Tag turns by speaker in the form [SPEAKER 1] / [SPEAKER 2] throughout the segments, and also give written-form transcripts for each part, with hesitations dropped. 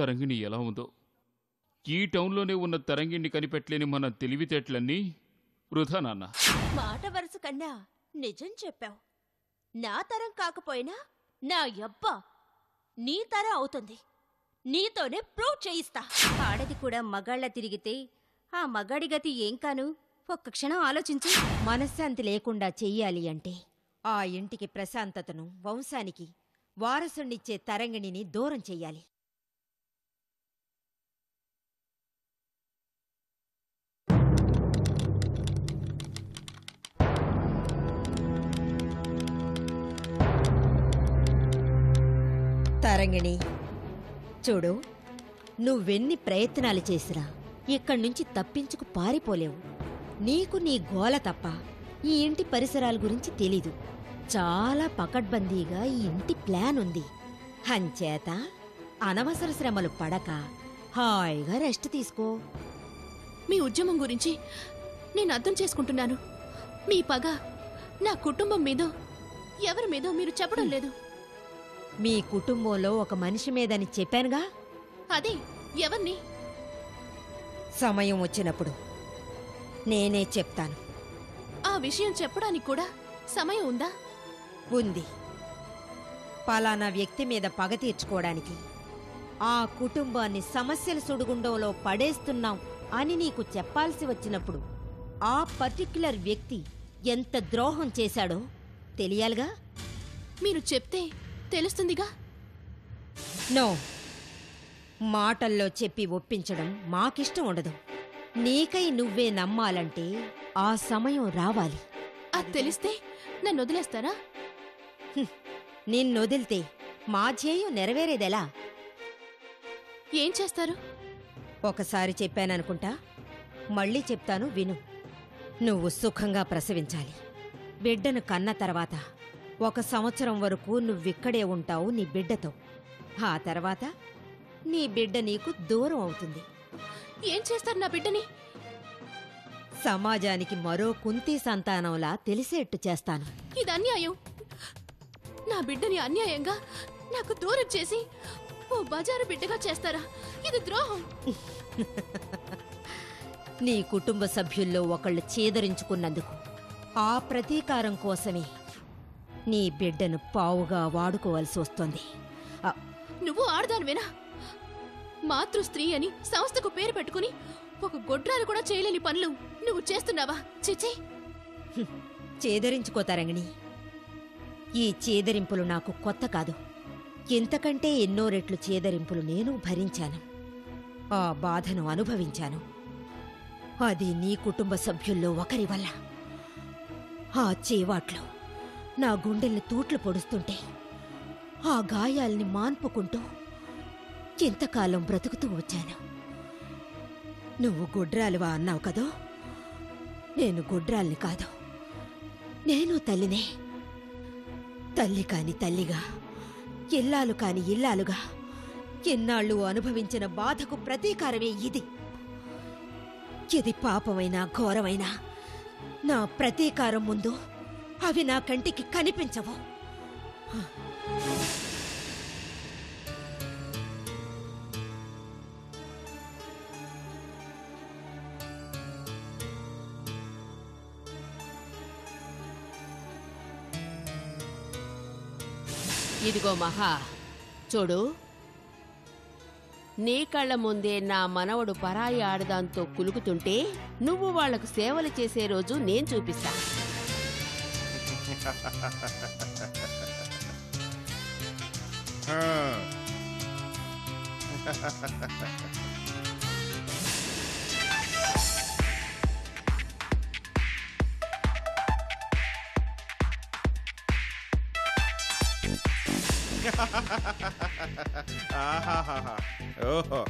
[SPEAKER 1] తరంగిణి ఎలా ఉందో. ఈ టౌన్లోనే ఉన్న తరంగిణ్ణి కనిపెట్టలేని మన తెలివితేటలన్నీ వృధా నాన్న.
[SPEAKER 2] మాట వరుస కన్నా నిజం చెప్పావు. నా తరం కాకపోయినా నా యబ్బా నీ తరం అవుతుంది. నీతోనే ప్రూవ్ చేయిస్తా.
[SPEAKER 3] ఆడది కూడా మగాళ్ళ తిరిగితే ఆ మగాడి గతి ఏం కాను? ఒక్క క్షణం ఆలోచించు. మనశ్శాంతి లేకుండా చెయ్యాలి అంటే ఆ ఇంటికి ప్రశాంతతను, వంశానికి వారసునిచ్చే తరంగిణిని దూరం చెయ్యాలి. తరంగిణి, చూడు, నువ్వెన్ని ప్రయత్నాలు చేసినా ఇక్కడ్నుంచి తప్పించుకు పారిపోలేవు. నీకు నీ గోల తప్ప ఈ ఇంటి పరిసరాల గురించి తెలీదు. చాలా పకడ్బందీగా ఈ ఇంటి ప్లాన్ ఉంది. అంచేత అనవసర శ్రమలు పడక హాయిగా రెస్ట్ తీసుకో.
[SPEAKER 4] మీ ఉద్యమం గురించి నేను అర్థం చేసుకుంటున్నాను. మీ పగ నా కుటుంబం మీదో ఎవరి మీదో మీరు చెప్పడం లేదు.
[SPEAKER 3] మీ కుటుంబంలో ఒక మనిషి మీదని చెప్పానుగా.
[SPEAKER 4] అదే ఎవరిని?
[SPEAKER 3] సమయం వచ్చినప్పుడు నేనే చెప్తాను.
[SPEAKER 4] ఆ విషయం చెప్పడానికి కూడా సమయం ఉందా?
[SPEAKER 3] ఉంది. పలానా వ్యక్తి మీద పగ తీర్చుకోవడానికి ఆ కుటుంబాన్ని సమస్యల సుడిగుండంలో పడేస్తున్నాం అని నీకు చెప్పాల్సి వచ్చినప్పుడు ఆ పర్టిక్యులర్ వ్యక్తి ఎంత ద్రోహం చేశాడో తెలియాలిగా.
[SPEAKER 4] మీరు చెప్తే తెలుస్తుందిగా.
[SPEAKER 3] నో, మాటల్లో చెప్పి ఒప్పించడం మాకిష్టం ఉండదు. నీకై నువ్వే నమ్మాలంటే ఆ సమయం రావాలి.
[SPEAKER 4] అది తెలిస్తే నన్ను వదిలేస్తారా?
[SPEAKER 3] నిన్నొదిలితే మా ధ్యేయం నెరవేరేదెలా?
[SPEAKER 4] ఏం చేస్తారు?
[SPEAKER 3] ఒకసారి చెప్పాననుకుంటా, మళ్ళీ చెప్తాను విను. నువ్వు సుఖంగా ప్రసవించాలి. బిడ్డను కన్న తర్వాత 1 సంవత్సరం వరకు నువ్విక్కడే ఉంటావు నీ బిడ్డతో. ఆ తర్వాత నీ బిడ్డ నీకు దూరం అవుతుంది.
[SPEAKER 4] ఏం చేస్తారు నా బిడ్డని?
[SPEAKER 3] సమాజానికి మరో కుంతి సంతానంలా తెలిసేట్టు చేస్తాను.
[SPEAKER 4] ఇది అన్యాయం. నా బిడ్డని అన్యాయంగా నాకు దూరం చేసి ఓ బజారు బిడ్డగా చేస్తారా? ఇది ద్రోహం.
[SPEAKER 3] నీ కుటుంబ సభ్యుల్లో ఒకళ్ళు చేదరించుకున్నందుకు ఆ ప్రతీకారం కోసమే నీ బిడ్డను పావుగా వాడుకోవాల్సి వస్తోంది.
[SPEAKER 4] నువ్వు ఆడదానివేనా? మాతృ స్త్రీ అని సంస్థకు పేరు పెట్టుకుని ఒక గొడ్రాలు కూడా చేయలేని పనులు నువ్వు చేస్తున్నావా? చిచి!
[SPEAKER 3] చేదరించుకో తరంగిణి. ఈ చేదరింపులు నాకు కొత్త కాదు. ఇంతకంటే ఎన్నో రెట్లు చేదరింపులు నేను భరించాను. ఆ బాధను అనుభవించాను. అది నీ కుటుంబ సభ్యుల్లో ఒకరి వల్ల. ఆ చేవాట్లు నా గుండెల్ని తూట్లు పొడుస్తుంటే ఆ గాయాల్ని మాన్పుకుంటూ ఇంతకాలం బ్రతుకుతూ వచ్చాను. నువ్వు గుడ్రాలువా అన్నావు కదో? నేను గుడ్రాల్ని కాదు. నేను తల్లినే. తల్లి కాని తల్లిగా, ఇల్లాలు కాని ఇల్లాలుగా ఎన్నాళ్ళు అనుభవించిన బాధకు ప్రతీకారమే ఇది. ఇది పాపమైనా ఘోరమైనా నా ప్రతీకారం ముందు అవి నా కంటికి కనిపించవు.
[SPEAKER 5] ఇదిగో మహా, చూడు, నీ కళ్ళ ముందే నా మనవడు పరాయి ఆడదాంతో కులుకుతుంటే నువ్వు వాళ్లకు సేవలు చేసే రోజు నేను చూపిస్తా.
[SPEAKER 6] ఓహో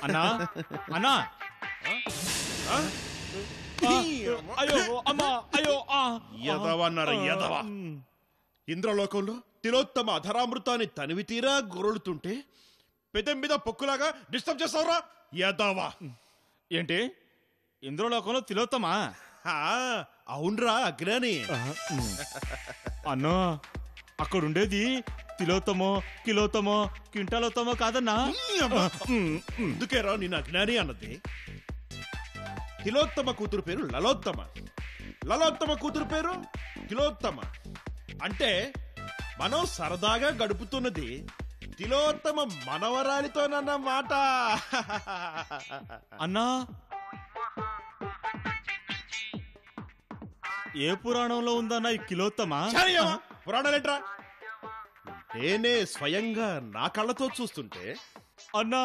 [SPEAKER 7] అన్నా అన్నా అయ్యో అమ్మా అయ్యో
[SPEAKER 6] ఎదవన్నారు ఎదవ ఇంద్రలోకంలో తిలోత్తమ అధరామృతాన్ని తనివి తీరా గొరులుతుంటే పెదం మీద పొక్కులాగా డిస్టర్బ్ చేస్తావురా యాదవా.
[SPEAKER 7] ఏంటి ఇంద్రలోకంలో తిలోత్తమా?
[SPEAKER 6] అవునరా అజ్ఞాని.
[SPEAKER 7] అన్నా అక్కడుండేది తిలోత్తమో కిలోత్తమో క్వింటాలోత్తమో కాదన్నా.
[SPEAKER 6] అందుకేరా నేను అజ్ఞాని అన్నది. తిలోత్తమ కూతురు పేరు లలోత్తమ, లలోత్తమ కూతురు పేరు తిలోత్తమ. అంటే మనం సరదాగా గడుపుతున్నది తిలోత్తమ మనవరాలితోనన్నమాట.
[SPEAKER 7] అన్నా ఏ పురాణంలో ఉందన్నా ఈ కిలోత్తమా?
[SPEAKER 6] పురాణాలేంట్రా? నేనే స్వయంగా నా కళ్ళతో చూస్తుంటే.
[SPEAKER 7] అన్నా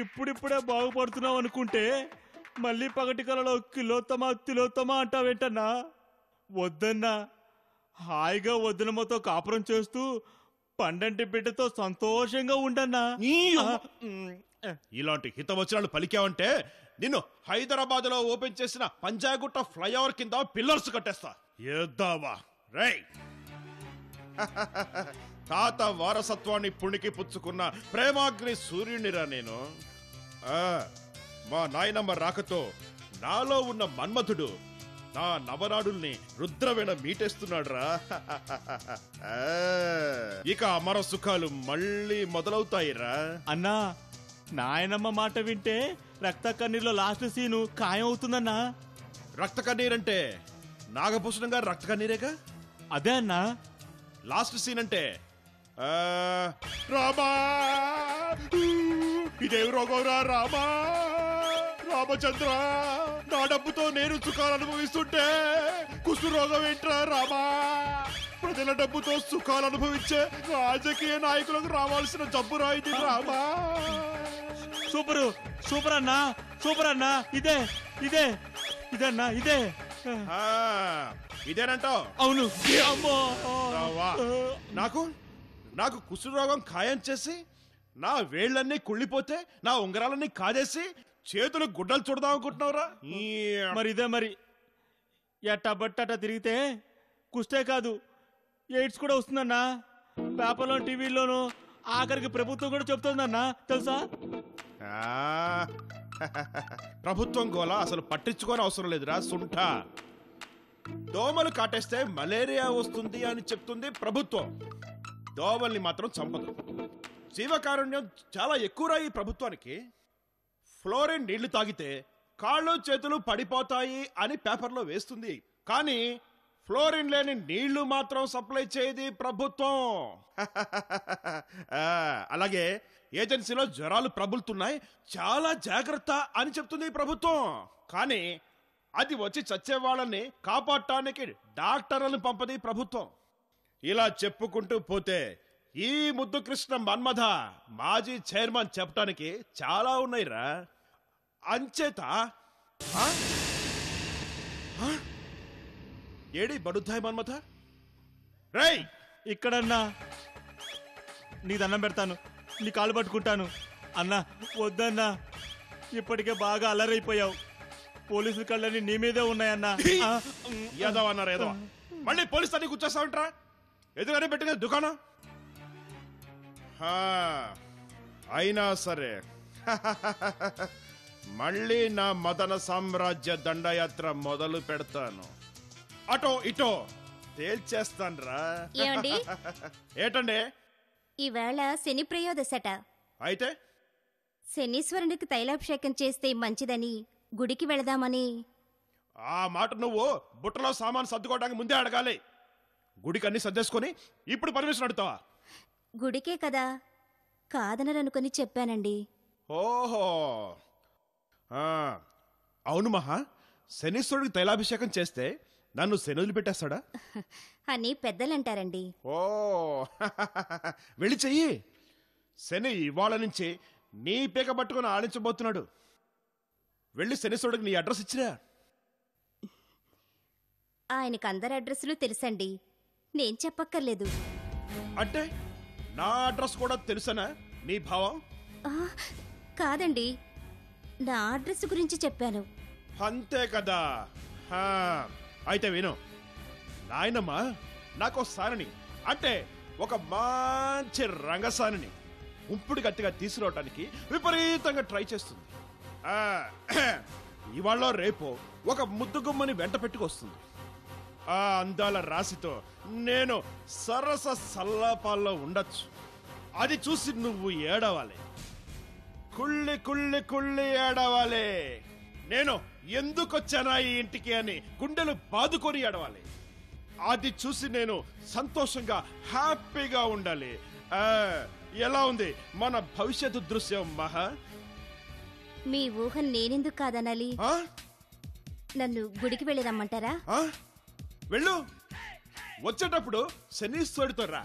[SPEAKER 7] ఇప్పుడిప్పుడే బాగుపడుతున్నావు అనుకుంటే మళ్ళీ పగటి కలలో కిలోత్తమా తిలోత్తమా అంటావేంటన్నా? వద్దన్నా, హాయిగా వదినమ్మతో కాపురం చేస్తూ పండంటి బిడ్డతో సంతోషంగా ఉండన్నా.
[SPEAKER 6] ఇలాంటి హితవచనాలు పలికావంటే నిన్ను హైదరాబాద్ లో ఓపెన్ చేసిన పంజాగుట్ట ఫ్లైఓవర్ కింద పిల్లర్స్ కట్టేస్తా. ఏద్దావా రై. తాత వారసత్వాన్ని పుణికి పుచ్చుకున్న ప్రేమాగ్ని సూర్యునిరా నేను. మా నాయనమ్మ రాకతో నాలో ఉన్న మన్మథుడు నా నవనాడుల్ని రుద్రవేణ మీటేస్తున్నాడు రా. ఇక అమర సుఖాలు మళ్ళీ మొదలవుతాయిరా.
[SPEAKER 7] అన్నా నాయనమ్మ మాట వింటే రక్త కన్నీరులో లాస్ట్ సీను ఖాయం అవుతుందన్నా.
[SPEAKER 6] రక్త కన్నీరంటే నాగభూషణం గారు రక్త కన్నీరేగా?
[SPEAKER 7] అదే అన్నా.
[SPEAKER 6] లాస్ట్ సీన్ అంటే రామా ఇదేం రోగంరా రామా, రామచంద్ర నా డబ్బుతో నేను సుఖాలు అనుభవిస్తుంటే కుష్టు రోగం ఏంట్రా రామా? ప్రజల డబ్బుతో సుఖాలు అనుభవించే రాజకీయ నాయకులకు రావాల్సిన జబ్బురా ఇది రామా.
[SPEAKER 7] సూపరు సూపర్ అన్నా, సూపర్ అన్నా. ఇదే ఇదే ఇదన్నా ఇదే.
[SPEAKER 6] ఇదేనంటావు?
[SPEAKER 7] అవును. అమ్మో
[SPEAKER 6] నాకు నాకు కుష్టు రోగం ఖాయం చేసి నా వేళ్లన్నీ కుళ్ళిపోతే నా ఉంగరాలన్నీ కాదేసి చేతులు గుడ్డలు చూడదాం అనుకుంటున్నావురా?
[SPEAKER 7] మరి ఇదే మరి ఎట్టా బట్టట తిరిగితే కుష్టే కాదు ఎయిడ్స్ కూడా వస్తుందన్నా. పేపర్లో టీవీలోను ఆఖరికి ప్రభుత్వం కూడా చెప్తుందన్నా తెలుసా?
[SPEAKER 6] ప్రభుత్వం గోలా అసలు పట్టించుకోని అవసరం లేదురా సుంఠ. దోమలు కాటేస్తే మలేరియా వస్తుంది అని చెప్తుంది ప్రభుత్వం, దోమల్ని మాత్రం చంపదు. జీవకారుణ్యం చాలా ఎక్కువరా ఈ ప్రభుత్వానికి. ఫ్లోరిన్ నీళ్లు తాగితే కాళ్ళు చేతులు పడిపోతాయి అని పేపర్లో వేస్తుంది, కానీ ఫ్లోరిన్ లేని నీళ్లు మాత్రం సప్లై చేయది ప్రభుత్వం. అలాగే ఏజెన్సీలో జ్వరాలు ప్రబులుతున్నాయి, చాలా జాగ్రత్త అని చెప్తుంది ప్రభుత్వం, కానీ అది వచ్చి చచ్చే వాళ్ళని కాపాడటానికి డాక్టర్లను పంపది ప్రభుత్వం. ఇలా చెప్పుకుంటూ పోతే ఈ ముద్దు కృష్ణ మన్మథ మాజీ చైర్మన్ చెప్పడానికి చాలా ఉన్నాయిరా. అంచేత ఏడి బడుద్దాయి మన్మథ రై
[SPEAKER 7] ఇక్కడన్నా. నీ దండం పెడతాను, నీ కాలు పట్టుకుంటాను. అన్నా వద్దన్నా, ఇప్పటికే బాగా అలరైపోయావు. పోలీసుల కళ్ళని నీ మీదే ఉన్నాయన్నా.
[SPEAKER 6] ఏదో అన్నారు ఏదో. మళ్ళీ పోలీసు అన్ని కూర్చోస్తామంటారా? ఎదుగానే పెట్టిన దుకాణం. అయినా సరే మళ్ళీ నా మదన సామ్రాజ్య దండయాత్ర మొదలు పెడతాను. అటో ఇటో తేల్చేస్తాన్రా. ఏటండి
[SPEAKER 8] ఈవేళ శని ప్రయోదశట.
[SPEAKER 6] అయితే
[SPEAKER 8] శనీశ్వరునికి తైలాభిషేకం చేస్తే మంచిదని గుడికి వెళదామని.
[SPEAKER 6] ఆ మాట నువ్వు బుట్టలో సామాను సర్దుకోవడానికి ముందే అడగాలి. గుడికి అన్ని సర్దేసుకొని ఇప్పుడు పర్మిషన్ అడుగుతావా?
[SPEAKER 8] గుడికే కదా, కాదనరనుకొని చెప్పానండి.
[SPEAKER 6] ఓహో అవును మహా, శనీశ్వరుడికి తైలాభిషేకం చేస్తే నన్ను శనులు పెట్టేస్తాడా
[SPEAKER 8] అని పెద్దలంటారండి.
[SPEAKER 6] ఓ వెళ్ళి చెయ్యి. శని ఇవాళ నుంచి నీ పీక పట్టుకుని ఆడించబోతున్నాడు. వెళ్ళి శనీశ్వరుడికి నీ అడ్రస్ ఇచ్చిరా.
[SPEAKER 8] ఆయనకు అందరి అడ్రస్లు తెలుసండి, నేను చెప్పక్కర్లేదు.
[SPEAKER 6] అంటే నా అడ్రస్ కూడా తెలుసనా నీ భావం?
[SPEAKER 8] కాదండి, నా అడ్రస్ గురించి చెప్పాను.
[SPEAKER 6] అంతే కదా. అయితే విను, నాయనమ్మ నాకోసారని అంటే ఒక మంచి రంగసానిని ఉంపుడు గట్టిగా తీసుకురావటానికి విపరీతంగా ట్రై చేస్తుంది. ఇవాళ రేపో ఒక ముద్దుగుమ్మని వెంట పెట్టుకొస్తుంది. ఆ అందాల రాశితో నేను సరస సల్లాపాల్లో ఉండొచ్చు. అది చూసి నువ్వు ఏడవాలి, కుళ్ళి కుళ్ళి కుళ్ళి ఏడవాలి. నేను ఎందుకొచ్చానా ఈ ఇంటికి అని గుండెలు బాదుకొని ఏడవాలి. అది చూసి నేను సంతోషంగా హ్యాపీగా ఉండాలి. ఎలా ఉంది మన భవిష్యత్తు దృశ్యం మహా?
[SPEAKER 8] మీ ఊహను నేనెందుకు కాదనాలి? నన్ను గుడికి వెళ్ళి రమ్మంటారా?
[SPEAKER 6] వెళ్ళు, వచ్చేటప్పుడు శనీశ్వరుడితో రా.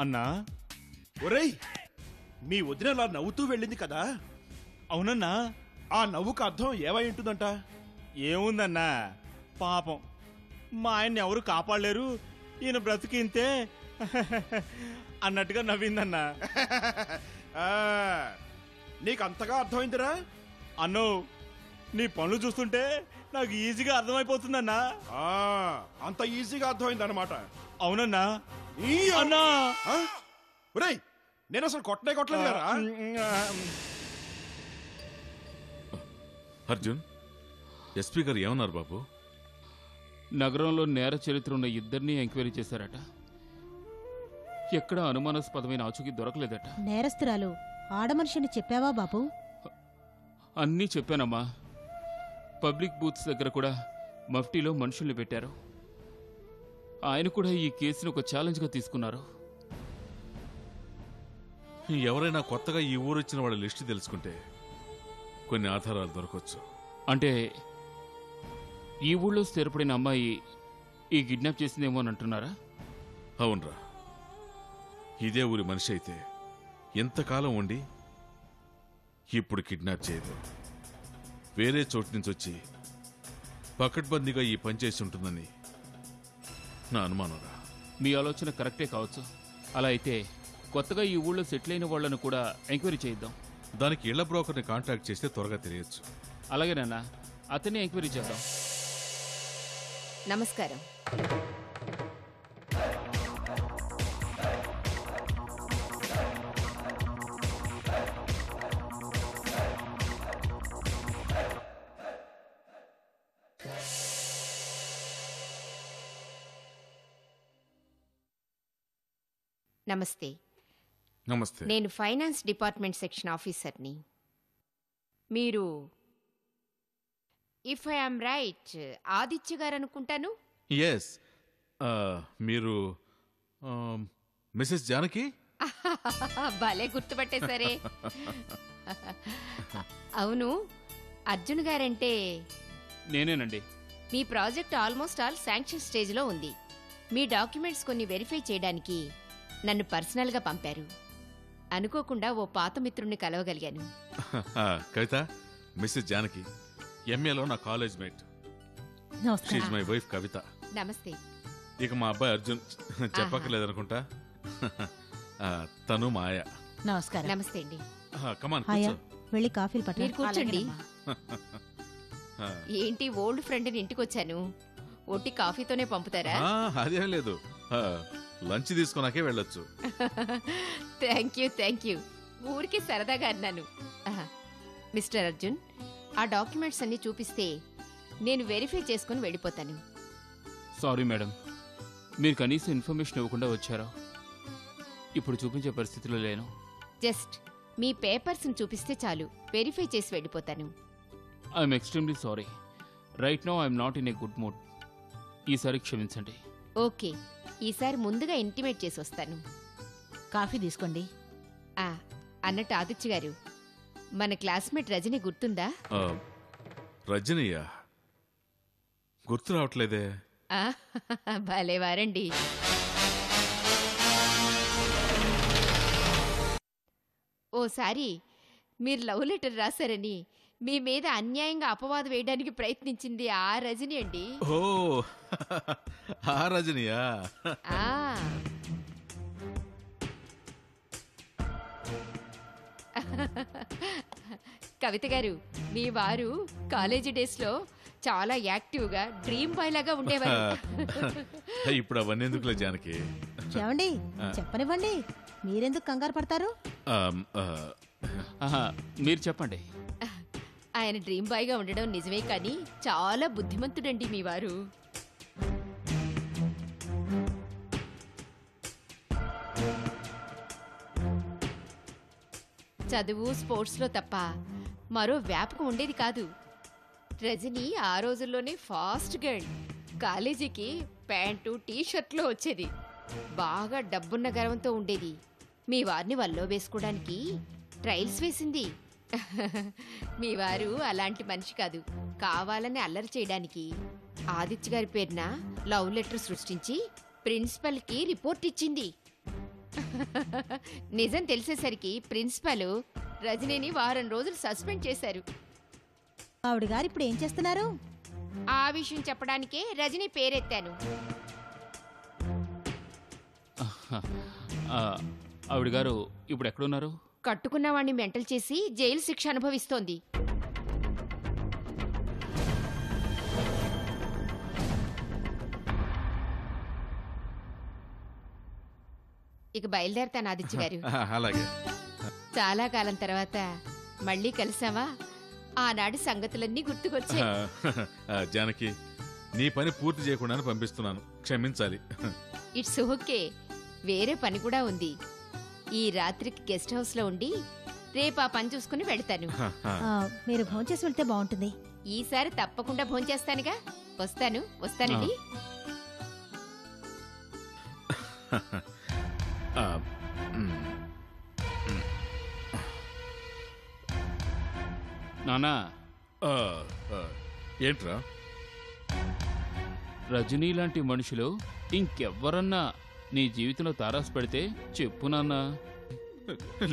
[SPEAKER 7] అన్నా,
[SPEAKER 6] ఒరేయ్, మీ వదినలా నవ్వుతూ వెళ్ళింది కదా?
[SPEAKER 7] అవునన్నా.
[SPEAKER 6] ఆ నవ్వుకు అర్థం ఏమై ఉంటుందంట?
[SPEAKER 7] ఏముందన్నా, పాపం మా ఆయన్ని ఎవరు కాపాడలేరు, ఈయన బ్రతికింతే అన్నట్టుగా నవ్విందన్నా.
[SPEAKER 6] నీకు అంతగా అర్థమైందిరా?
[SPEAKER 7] అన్నో, నీ పనులు చూస్తుంటే నాకు ఈజీగా అర్థమైపోతుందన్నా.
[SPEAKER 6] అంత ఈజీగా అర్థమైంది అన్నమాట?
[SPEAKER 7] అవునన్నా. అన్నా,
[SPEAKER 6] ఒరేయ్, నేను అసలు కొట్టలేదు కదా.
[SPEAKER 9] అర్జున్, ఎస్పీ గారు ఏమన్నారు బాబు?
[SPEAKER 1] నగరంలో నేర చరిత్ర ఉన్న ఇద్దరిని ఎంక్వైరీ చేశారట. ఎక్కడా అనుమానాస్పదమైన ఆచూకీ దొరకలేదట.
[SPEAKER 10] నేరస్తురాలు ఆడమనిషిని చెప్పావా బాబు?
[SPEAKER 1] అన్నీ చెప్పానమ్మా. పబ్లిక్ బూత్స్ దగ్గర కూడా మఫ్టీలో మనుషుల్ని పెట్టారు. ఆయన కూడా ఈ కేసును ఒక ఛాలెంజ్గా తీసుకున్నారు.
[SPEAKER 9] ఎవరైనా కొత్తగా ఈ ఊరు వచ్చిన వాళ్ళ లిస్టు తెలుసుకుంటే కొన్ని ఆధారాలు దొరకవచ్చు.
[SPEAKER 1] అంటే ఈ ఊళ్ళో స్థిరపడిన అమ్మాయి ఈ కిడ్నాప్ చేసిందేమో అని అంటున్నారా?
[SPEAKER 9] అవునరా, ఇదే ఊరి మనిషి అయితే ఎంతకాలం ఉండి ఇప్పుడు కిడ్నాప్ చేయదు. వేరే చోటు నుంచి వచ్చి పకడ్బందీగా ఈ పని చేసి ఉంటుందని నా అనుమానంరా.
[SPEAKER 1] మీ ఆలోచన కరెక్టే కావచ్చు. అలా అయితే కొత్తగా ఈ ఊళ్ళో సెటిల్ అయిన వాళ్లను కూడా ఎంక్వైరీ చేద్దాం.
[SPEAKER 9] దానికి ఇళ్ల బ్రోకర్ని కాంటాక్ట్ చేస్తే త్వరగా తెలియచ్చు.
[SPEAKER 1] అలాగేనన్నా, అతన్ని ఎంక్వైరీ చేద్దాం.
[SPEAKER 3] నమస్కారం. నమస్తే.
[SPEAKER 9] నమస్తే.
[SPEAKER 3] నేను ఫైనాన్స్ డిపార్ట్మెంట్ సెక్షన్ ఆఫీసర్ని. మీరు, if I am right, Aditya గారు అనుకుంటాను.
[SPEAKER 9] ఎస్, మీరు మిసెస్ జానకి?
[SPEAKER 3] భలే గుర్తుపట్టేసరే. అవును, అర్జున్ గారంటే
[SPEAKER 1] నేనేనండి.
[SPEAKER 3] మీ ప్రాజెక్ట్ ఆల్మోస్ట్ ఆల్ శాంక్షన్ స్టేజ్లో ఉంది. మీ డాక్యుమెంట్స్ కొన్ని వెరిఫై చేయడానికి నన్ను పర్సనల్గా పంపారు. అనుకోకుండా ఓ పాత మిత్రుణ్ణి కలవగలిగాను.
[SPEAKER 9] కవిత, మిస్సెస్ జానకి ఎంఏలో నా college mate. She's my wife Kavita.
[SPEAKER 3] నమస్తే.
[SPEAKER 9] ఇక మా అబ్బాయి అర్జున్ చెప్పక్కర్లేదనుకుంటా. తను మాయ.
[SPEAKER 10] నమస్కారం.
[SPEAKER 3] నమస్తే అండి.
[SPEAKER 9] కమాన్,
[SPEAKER 10] వెళ్ళి కాఫీలు పట్టు.
[SPEAKER 3] మీరు కూర్చోండి. ఏంటి, ఓల్డ్ ఫ్రెండ్ని ఇంటికొచ్చాను, ఒట్టి కాఫీతోనే పంపుతారా?
[SPEAKER 9] అదేం లేదు, లంచ్ తీసుకున్నాకే వెళ్ళొచ్చు.
[SPEAKER 3] Thank you. ఊరికి సరదాగా అన్నాను. మిస్టర్ అర్జున్, ఆ డాక్యుమెంట్స్ అన్ని చూపిస్తే నేను వెరిఫై చేసుకుని వెళ్ళిపోతాను.
[SPEAKER 1] సారీ మేడం, మీరు కనీసం ఇన్ఫర్మేషన్ ఇవ్వకుండా వచ్చారా? ఇప్పుడు చూపించే పరిస్థితిలో లేను.
[SPEAKER 3] జస్ట్ మీ పేపర్స్ని చూపిస్తే చాలు, వెరిఫై చేసి వెళ్ళిపోతాను.
[SPEAKER 1] I'm extremely sorry. Right now I'm not in a good mood. ఈసారి క్షమించండి.
[SPEAKER 3] ఓకే, ఈసారి ముందుగా ఇంటిమేట్ చేసి వస్తాను.
[SPEAKER 10] కాఫీ తీసుకోండి.
[SPEAKER 3] అన్నట్టు ఆదిత్య గారు, మన క్లాస్మేట్ రజని గుర్తుందా?
[SPEAKER 9] రజనీయా? గుర్తు రావట్లేదే.
[SPEAKER 3] భలేవారండి. ఓసారి మీరు లవ్ లెటర్ రాశారని మీ మీద అన్యాయంగా అపవాదం వేయడానికి ప్రయత్నించింది ఆ రజని అండి.
[SPEAKER 9] ఓ, ఆ రజనీయా?
[SPEAKER 11] కవిత గారు, మీ వారు కాలేజీ డేస్ లో చాలా యాక్టివ్ గా డ్రీమ్ బాయ్ లాగా ఉండేవారు.
[SPEAKER 9] ఇప్పుడు అవన్నీ ఎందుకులే జానకి.
[SPEAKER 10] ఏమండి చెప్పనివ్వండి, మీరెందుకు కంగారు పడతారు?
[SPEAKER 1] మీరు చెప్పండి.
[SPEAKER 11] ఆయన డ్రీమ్ బాయ్ గా ఉండడం నిజమే, కానీ చాలా బుద్ధిమంతుడండి మీ వారు. చదువు స్పోర్ట్స్ లో తప్ప మరో వ్యాపకం ఉండేది కాదు. రజని ఆ రోజుల్లోనే ఫాస్ట్ గర్ల్. కాలేజీకి ప్యాంటు టీషర్ట్లో వచ్చేది. బాగా డబ్బున్న గర్వంతో ఉండేది. మీ వారిని వల్లో వేసుకోవడానికి ట్రయల్స్ వేసింది. మీ వారు అలాంటి మనిషి కాదు. కావాలని అల్లరి చేయడానికి ఆదిత్య గారి పేరున లవ్ లెటర్ సృష్టించి ప్రిన్సిపల్ కి రిపోర్ట్ ఇచ్చింది. నిజం తెలిసేసరికి ప్రిన్సిపల్ రజనీని వారం రోజులు సస్పెండ్ చేశారు.
[SPEAKER 10] ఆవిడ గారు ఇప్పుడు ఏం చేస్తున్నారు?
[SPEAKER 11] ఆ విషయం చెప్పడానికే రజనీ పేరెత్తాను.
[SPEAKER 1] ఆవిడ గారు ఇప్పుడు ఎక్కడున్నారు?
[SPEAKER 11] కట్టుకున్నవాణ్ణి మెంటల్ చేసి జైలు శిక్ష అనుభవిస్తోంది. ఇక బయలుదేరతాను ఆదిత్య గారు.
[SPEAKER 9] అలాగే.
[SPEAKER 11] చాలా కాలం తర్వాత మళ్ళీ కలిసావా? ఆనాటి సంగతులన్నీ గుర్తుకొచ్చాయి.
[SPEAKER 9] జానకి, నీ పని పూర్తి చేయకుండానే పంపిస్తున్నాను, క్షమించాలి.
[SPEAKER 11] It's okay. వేరే పని కూడా ఉంది. ఈ రాత్రికి గెస్ట్ హౌస్ లో ఉండి రేపు ఆ పని చూసుకుని వెళ్తాను.
[SPEAKER 10] మీరు భోంచేసి వెళ్తే బాగుంటుంది.
[SPEAKER 11] ఈసారి తప్పకుండా భోంచేస్తానుగా. వస్తానండి.
[SPEAKER 1] నానా,
[SPEAKER 9] ఏంట్రా?
[SPEAKER 1] రజనీ లాంటి మనుషులు ఇంకెవ్వరన్నా నీ జీవితంలో తారాసు పెడితే చెప్పు నాన్నా.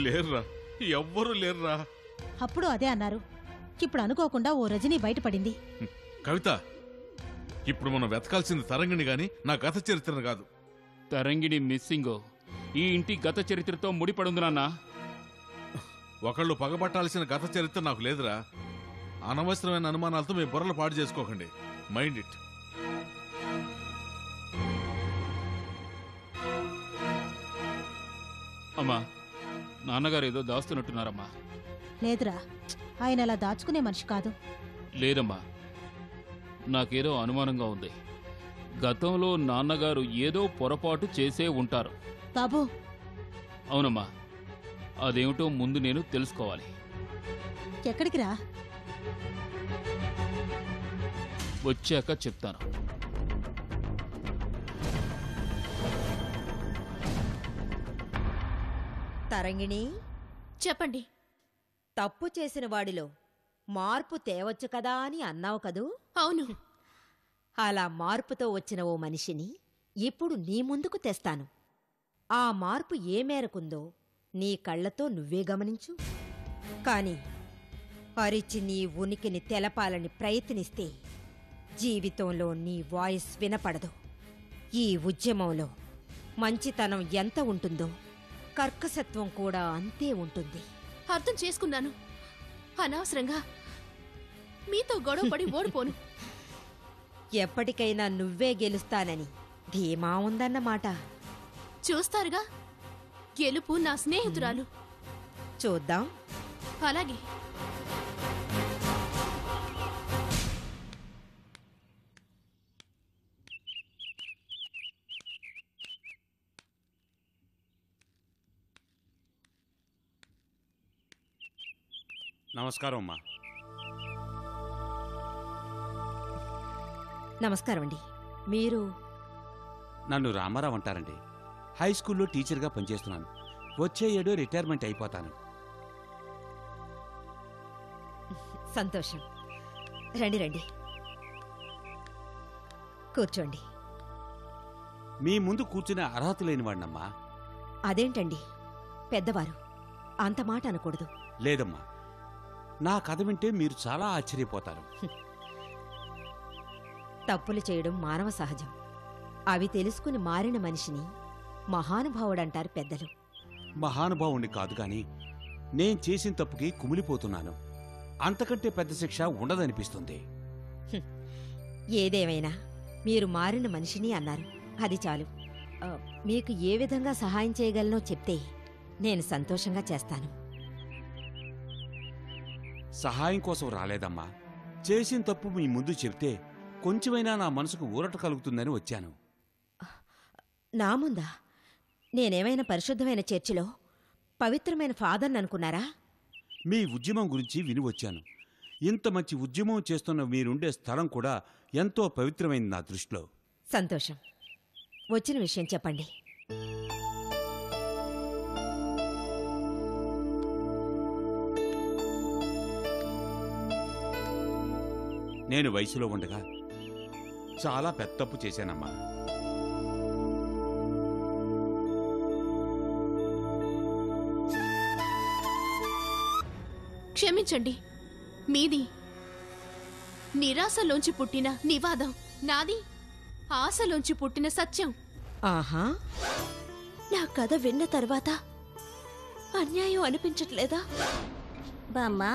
[SPEAKER 9] లేర్రా, ఎవ్వరూ లేర్రా.
[SPEAKER 10] అప్పుడు అదే అన్నారు. ఇప్పుడు అనుకోకుండా ఓ రజనీ బయటపడింది.
[SPEAKER 9] కవిత, ఇప్పుడు మనం వెతకాల్సింది తరంగిణి గాని నా గత చరిత్రను కాదు.
[SPEAKER 1] తరంగిణి మిస్సింగో ఈ ఇంటి గత చరిత్రతో ముడిపడుంది నాన్నా.
[SPEAKER 9] ఒకళ్ళు పగబట్టాల్సిన గత చరిత్ర నాకు లేదురా. అనవసరమైన అనుమానాలతో మీ బుర్రలు పాడు చేసుకోకండి. Mind it.
[SPEAKER 1] అమ్మా, నాన్నగారు ఏదో దాస్తున్నట్టున్నారమ్మా.
[SPEAKER 10] లేదురా, ఆయన అలా దాచుకునే మనిషి కాదు.
[SPEAKER 1] లేదమ్మా, నాకేదో అనుమానంగా ఉంది. గతంలో నాన్నగారు ఏదో పొరపాటు చేసే ఉంటారు.
[SPEAKER 10] బాబు.
[SPEAKER 1] అవునమ్మా, అదేమిటో ముందు నేను తెలుసుకోవాలి.
[SPEAKER 10] ఎక్కడికి రా?
[SPEAKER 1] వచ్చాక చెప్తాను.
[SPEAKER 3] తరంగిణి,
[SPEAKER 4] చెప్పండి.
[SPEAKER 3] తప్పు చేసిన వాడిలో మార్పు తేవచ్చు కదా అని అన్నావు కదూ?
[SPEAKER 4] అవును.
[SPEAKER 3] అలా మార్పుతో వచ్చిన ఓ మనిషిని ఇప్పుడు నీ ముందుకు తెస్తాను. ఆ మార్పు ఏ మేరకుందో నీ కళ్లతో నువ్వే గమనించు. కాని అరిచి నీ ఉనికిని తెలపాలని ప్రయత్నిస్తే జీవితంలో నీ వాయిస్ వినపడదు. ఈ ఉద్యమంలో మంచితనం ఎంత ఉంటుందో కర్కశత్వం కూడా అంతే ఉంటుంది.
[SPEAKER 4] అర్థం చేసుకున్నాను. అనవసరంగా మీతో గొడవపడి ఓడిపోను.
[SPEAKER 3] ఎప్పటికైనా నువ్వే గెలుస్తానని ధీమా ఉందన్నమాట.
[SPEAKER 4] చూస్తారుగా, గెలుపు నా స్నేహితురాలు.
[SPEAKER 3] చూద్దాం.
[SPEAKER 4] అలాగే.
[SPEAKER 12] నమస్కారం అమ్మా.
[SPEAKER 3] నమస్కారం అండి. మీరు?
[SPEAKER 12] నన్ను రామారావు అంటారండి. హై స్కూల్లో టీచర్గా పనిచేస్తున్నాను. వచ్చే ఏడో రిటైర్మెంట్ అయిపోతాను.
[SPEAKER 3] సంతోషం. రండి రండి, కూర్చోండి.
[SPEAKER 12] మీ ముందు కూర్చునే అర్హత లేనివాడినమ్మా.
[SPEAKER 3] అదేంటండి పెద్దవారు, అంత మాట అనకూడదు.
[SPEAKER 12] లేదమ్మా, నా కథ వింటే మీరు చాలా ఆశ్చర్యపోతారు.
[SPEAKER 3] తప్పులు చేయడం మానవ సహజం. అవి తెలుసుకుని మారిన మనిషిని మహానుభావుడంటారు పెద్దలు.
[SPEAKER 12] మహానుభావుణ్ణి కాదు గాని నేను చేసిన తప్పుకి కుమిలిపోతున్నాను. అంతకంటే పెద్ద శిక్ష ఉండదనిపిస్తుంది.
[SPEAKER 3] ఏదేమైనా మీరు మారిన మనిషిని అన్నారు, అది చాలు. మీకు ఏ విధంగా సహాయం చేయగలనో చెప్తే నేను సంతోషంగా చేస్తాను.
[SPEAKER 12] సహాయం కోసం రాలేదమ్మా. చేసిన తప్పు మీ ముందు చెప్తే కొంచెమైనా నా మనసుకు ఊరట కలుగుతుందని వచ్చాను.
[SPEAKER 3] నా ముందా? నేనేమైనా పరిశుద్ధమైన చర్చిలో పవిత్రమైన ఫాదర్ని అనుకున్నారా?
[SPEAKER 12] మీ ఉద్యమం గురించి విని వచ్చాను. ఇంత మంచి ఉద్యమం చేస్తున్న మీరుండే స్థలం కూడా ఎంతో పవిత్రమైంది నా దృష్టిలో.
[SPEAKER 3] సంతోషం. వచ్చిన విషయం చెప్పండి.
[SPEAKER 12] నేను వయసులో ఉండగా చాలా పెద్ద తప్పు చేశానమ్మా.
[SPEAKER 4] క్షమించండి. మీది నిరాశలోంచి పుట్టిన నివాదం, నాది ఆశలోంచి పుట్టిన సత్యం.
[SPEAKER 3] ఆహా,
[SPEAKER 2] నా కథ విన్న తర్వాత అన్యాయం అనిపించట్లేదా?
[SPEAKER 8] బామ్మా,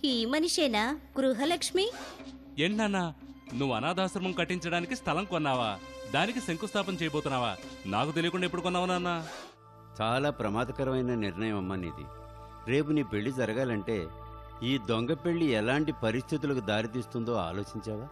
[SPEAKER 8] ఈ మనిషేనా గృహలక్ష్మి?
[SPEAKER 13] ఏంటన్నా, నువ్వు అనాథాశ్రమం కట్టించడానికి స్థలం కొన్నావా? దానికి శంకుస్థాపన చేయబోతున్నావా? నాకు తెలియకుండా ఎప్పుడు కొన్నావా నాన్న?
[SPEAKER 14] చాలా ప్రమాదకరమైన నిర్ణయం అమ్మా నీది. రేపు నీ పెళ్లి జరగాలంటే ఈ దొంగ పెళ్లి ఎలాంటి పరిస్థితులకు దారితీస్తుందో ఆలోచించావా?